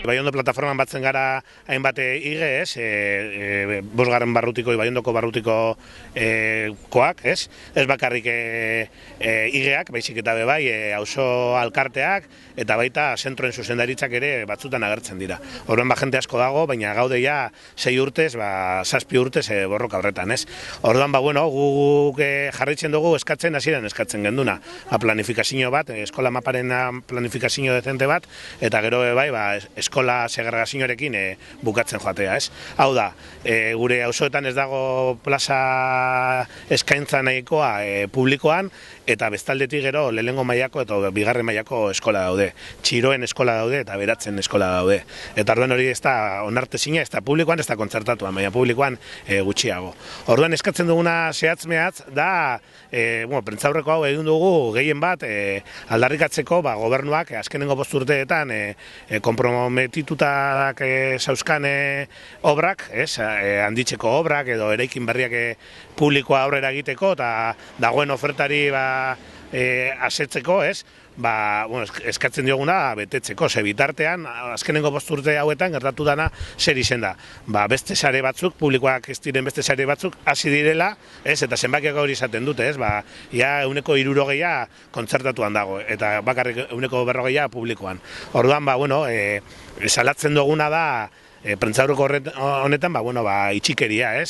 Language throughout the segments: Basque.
Ibaiondo plataforman batzen gara hainbat ige, bosgarren barrutiko, Ibaiondoko barrutiko koak, ez bakarrik igeak, baizik eta bebai, auzo alkarteak, eta baita zentroen zuzendaritzak ere batzutan agertzen dira. Horren jende asko dago, baina gaude ja 6 urtez, 7 urtez borroka horretan, ez? Orduan, guk jarraitzen dugu eskatzen, hasieran eskatzen genduna. Planifikazio bat, eskola maparen planifikazio dezente bat, eta gero bai, eskola segregazioarekin bukatzen joatea, ez? Hau da, gure auzoetan ez dago plaza eskaintza nahikoa publikoan, eta bestaldetik gero lehenengo mailako eta bigarren mailako eskola daude. Txiroen eskola daude eta beratzen eskola daude. Eta orduan hori ez da onartezina, ez da publikoan, ez da kontzertatuan, baina publikoan gutxiago. Orduan eskatzen duguna zehatz-mehatz da, prentzaurreko hau egin dugu gehien bat aldarrikatzeko gobernuak azkenengo 5 urteetan konprometitutak zauzkan obrak, handitzeko obrak edo eraikin berriak publikoa aurrera egiteko eta dagoen ofertari asetzeko, eskatzen dioguna betetzeko, bitartean, azkenengo 5 urte hauetan gertatu dana zer izen da. Beste sare batzuk, publikoak ez diren beste sare batzuk, hasi direla, eta zenbakiak hori izaten dute, ia 160 kontzertatuan dago, eta bakarrik 140 publikoan. Orduan, salatzen duguna da, prentzaurreko honetan, itxikeria,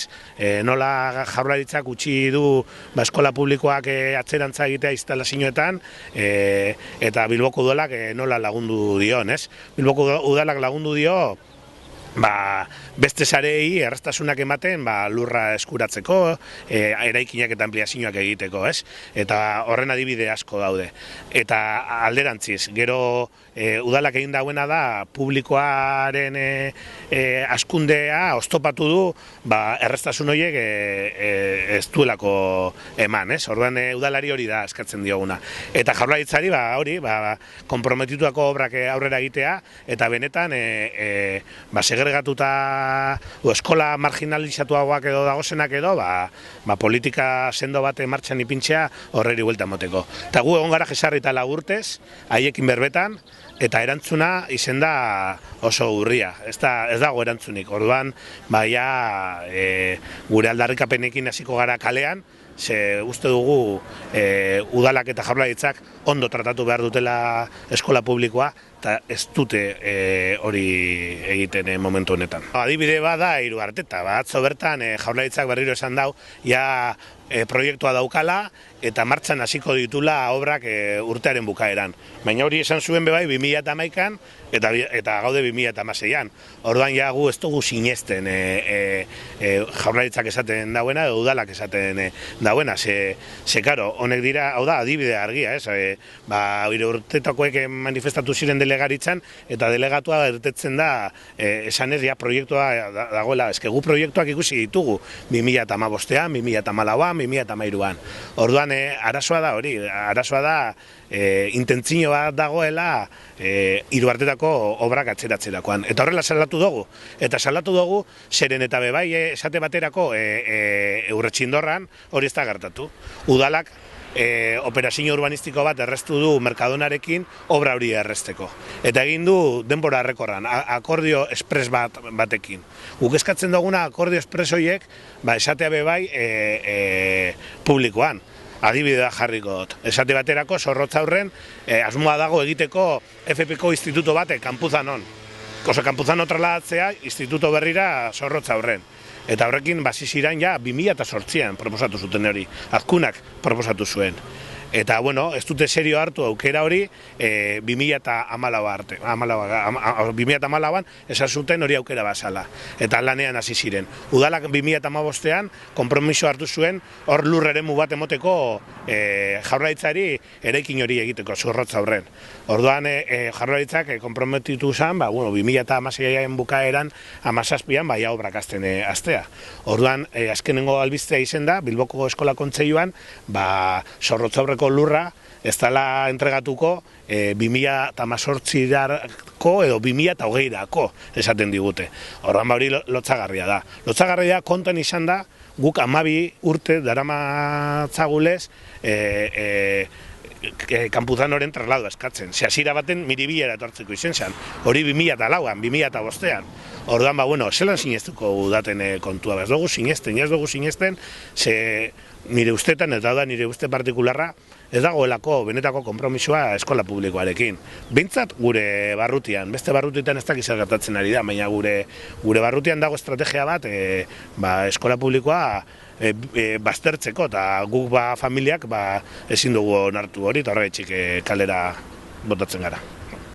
nola Jaurlaritzak utzi du eskola publikoak atzerantza egitea instalazioetan, eta Bilboko Udalak nola lagundu dion, Bilboko Udalak lagundu dio, beste sarei erraztasunak ematen lurra eskuratzeko, eraikinak eta ampliazioak egiteko, eta horren adibide asko daude. Eta alderantziz, gero udalak egin dauena da publikoaren askundea oztopatu du erraztasun horiek ez duelako eman, orduan udalari hori da eskatzen dioguna. Eta Jaurlaritzari hori, konprometituako obrak aurrera egitea, eta benetan segregatuta eskola marginalizatuagoak edo dagozenak edo, politika sendo bat martxan ipintzea horreri buelta moteko. Eta gu egon gara jesarri eta lagurtez, haiekin berbetan, eta erantzuna izen da oso urria, ez dago erantzunik. Orduan, gure aldarrikapenekin hasiko gara kalean, ze uste dugu udalak eta Jaurlaritzak ondo tratatu behar dutela eskola publikoa, eta ez dute hori egiten momentu honetan. Adibide bat da Iruarteta, atzo bertan Jaurlaritzak berriro esan dau, ja proiektua daukala eta martxan hasiko ditula obrak urtearen bukaeran. Baina hori esan zuen bebai 2011an eta gaude 2016an. Orduan ja gu ez dugu sinesten Jaurlaritzak esaten dauena edo udalak esaten dauena. Ze karo, honek dira, hau da, adibide argia, Iruartetakoek manifestatu ziren delegaritzan eta delegatua ertetzen da esanez ja proiektua dagoela. Gu proiektuak ikusi ditugu 2015an, 2014an, 2013an. Orduan, arazoa da hori, arazoa da intentzio bat dagoela Iruartetako obrak atzeratzerakoan. Eta horrela salatu dugu. Eta salatu dugu, zeren eta bebai esate baterako Urretxindorran hori ez da gertatu. Udalak operazio urbanistiko bat erreztu du Mercadonarekin obra hori errezteko. Eta egin du denbora errekorran, akordio espres batekin. Guk eskatzen duguna akordio espres horiek, esatea bebai publikoan. Adibidea jarriko dut. Esate baterako Zorrotza aurren asmoa dago egiteko FPko instituto bat Kanpuzanon. Kanpuzano trasladatzea instituto berrira Zorrotza aurren. Eta horrekin ziren ja 2008an proposatu zuten hori. Azkunak proposatu zuen. Eta, ez dute serio hartu aukera hori 2014an esan zuten hori aukera bazala. Eta lanean hasi ziren. Udalak 2015an konpromiso hartu zuen hor lur eremu bat emoteko Jaurlaritzari eraikin hori egiteko Zorrotza aurren. Orduan Jaurlaritzak konprometitu zen, 2016an bukaeran 17an obrak hastea. Orduan, azkenengo albistea izen da, Bilboko Eskola Kontseiluan, Zorrotza aurreko lurra ez dela entregatuko 2018ko edo 2020ko esaten digute. Orduan hori lotzagarria da. Lotzagarria kontuan izan da, guk 12 urte daramatzagulez Campuzanoren traslado eskatzen. Ze hasiera baten Miribillera etortzeko izen zen. Hori 2004an, 2005an. Orduan, bueno, zelan sinestuko daten kontua. Ez dugu sinesten, ze nire ustetan, eta da nire uste partikularra, ez dagoelako benetako konpromisoa eskola publikoarekin. Behintzat gure barrutian, beste barrutietan ez dakiz gertatzen ari da, baina gure barrutian dago estrategia bat, eskola publikoa baztertzeko, eta guk familiak ezin dugu onartu hori, eta horregatik kalera botatzen gara.